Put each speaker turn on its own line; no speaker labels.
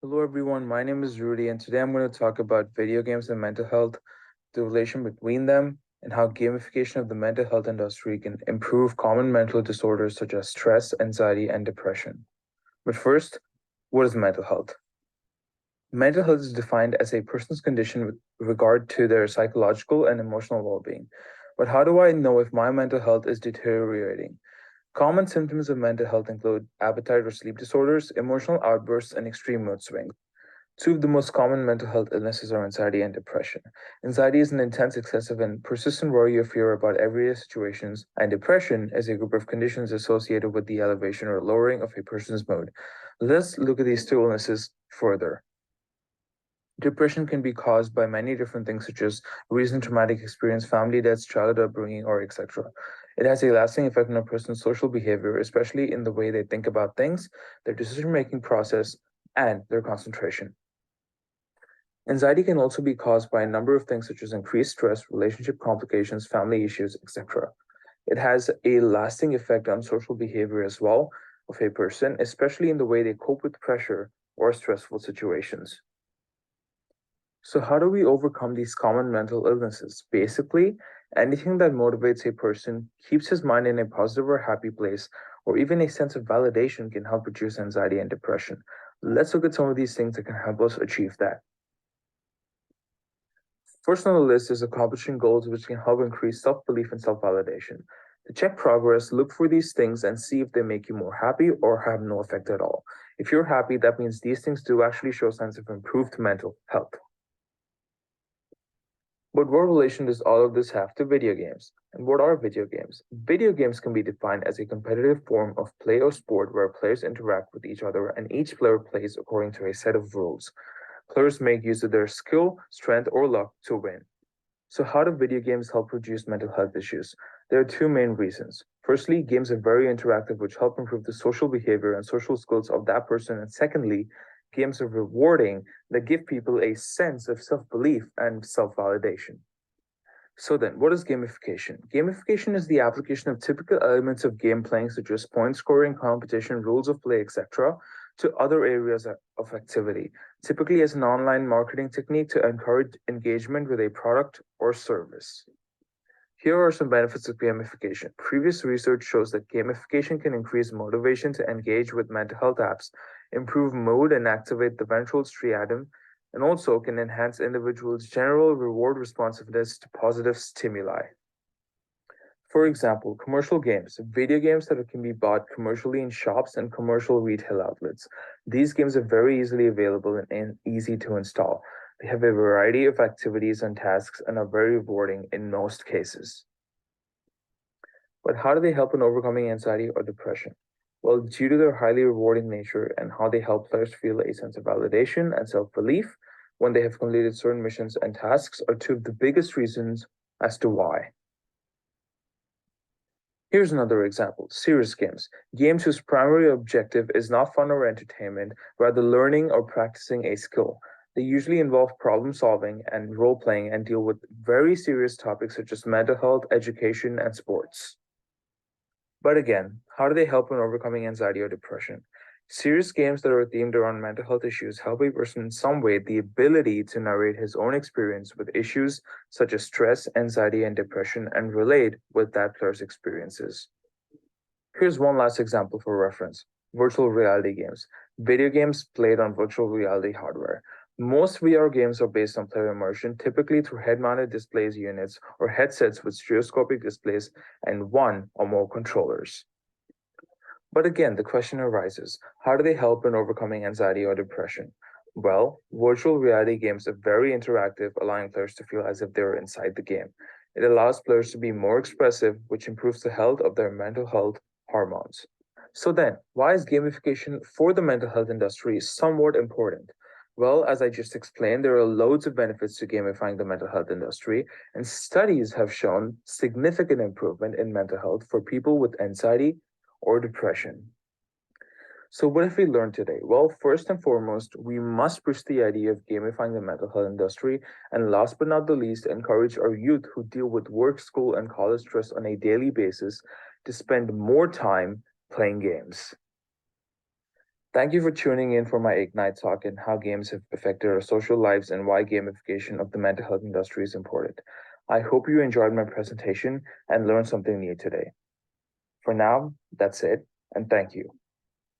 Hello everyone, my name is Rudy, and today I'm going to talk about video games and mental health, the relation between them, and how gamification of the mental health industry can improve common mental disorders such as stress, anxiety, and depression. But first, what is mental health? Mental health is defined as a person's condition with regard to their psychological and emotional well-being. But how do I know if my mental health is deteriorating? Common symptoms of mental health include appetite or sleep disorders, emotional outbursts, and extreme mood swings. Two of the most common mental health illnesses are anxiety and depression. Anxiety is an intense, excessive, and persistent worry or fear about everyday situations, and depression is a group of conditions associated with the elevation or lowering of a person's mood. Let's look at these two illnesses further. Depression can be caused by many different things, such as recent traumatic experience, family deaths, childhood upbringing, or etc. It has a lasting effect on a person's social behavior, especially in the way they think about things, their decision making process, and their concentration. Anxiety can also be caused by a number of things such as increased stress, relationship complications, family issues, etc. It has a lasting effect on social behavior as well of a person, especially in the way they cope with pressure or stressful situations. So, how do we overcome these common mental illnesses? Basically, anything that motivates a person, keeps his mind in a positive or happy place, or even a sense of validation can help reduce anxiety and depression. Let's look at some of these things that can help us achieve that. First on the list is accomplishing goals which can help increase self belief and self validation. To check progress, look for these things and see if they make you more happy or have no effect at all. If you're happy, that means these things do actually show signs of improved mental health. But what relation does all of this have to video games? And what are video games? Video games can be defined as a competitive form of play or sport where players interact with each other and each player plays according to a set of rules. Players make use of their skill, strength, or luck to win. So, how do video games help reduce mental health issues? There are two main reasons. Firstly, games are very interactive, which help improve the social behavior and social skills of that person. And secondly, games are rewarding that give people a sense of self belief and self validation. So then, what is gamification? Gamification is the application of typical elements of game playing, such as point scoring, competition, rules of play, etc., to other areas of activity, typically as an online marketing technique to encourage engagement with a product or service. Here are some benefits of gamification. Previous research shows that gamification can increase motivation to engage with mental health apps, improve mood, and activate the ventral striatum, and also can enhance individuals' general reward responsiveness to positive stimuli. For example, commercial games, video games that can be bought commercially in shops and commercial retail outlets. These games are very easily available and easy to install. They have a variety of activities and tasks and are very rewarding in most cases. But how do they help in overcoming anxiety or depression? Well, due to their highly rewarding nature and how they help players feel a sense of validation and self belief when they have completed certain missions and tasks, are two of the biggest reasons as to why. Here's another example: serious games. Games whose primary objective is not fun or entertainment, rather learning or practicing a skill. They usually involve problem solving and role playing and deal with very serious topics such as mental health, education, and sports. But again, how do they help in overcoming anxiety or depression? Serious games that are themed around mental health issues help a person in some way the ability to narrate his own experience with issues such as stress, anxiety, and depression and relate with that player's experiences. Here's one last example for reference: virtual reality games. Video games played on virtual reality hardware. Most VR games are based on player immersion, typically through head mounted displays units or headsets with stereoscopic displays and one or more controllers. But again, the question arises: how do they help in overcoming anxiety or depression? Well, virtual reality games are very interactive, allowing players to feel as if they're inside the game. It allows players to be more expressive, which improves the health of their mental health hormones. So then, why is gamification for the mental health industry somewhat important? Well, as I just explained, there are loads of benefits to gamifying the mental health industry, and studies have shown significant improvement in mental health for people with anxiety or depression. So, what have we learned today? Well, first and foremost, we must push the idea of gamifying the mental health industry, and last but not the least, encourage our youth who deal with work, school, and college stress on a daily basis to spend more time playing games. Thank you for tuning in for my Ignite talk and how games have affected our social lives and why gamification of the mental health industry is important. I hope you enjoyed my presentation and learned something new today. For now, that's it, and thank you.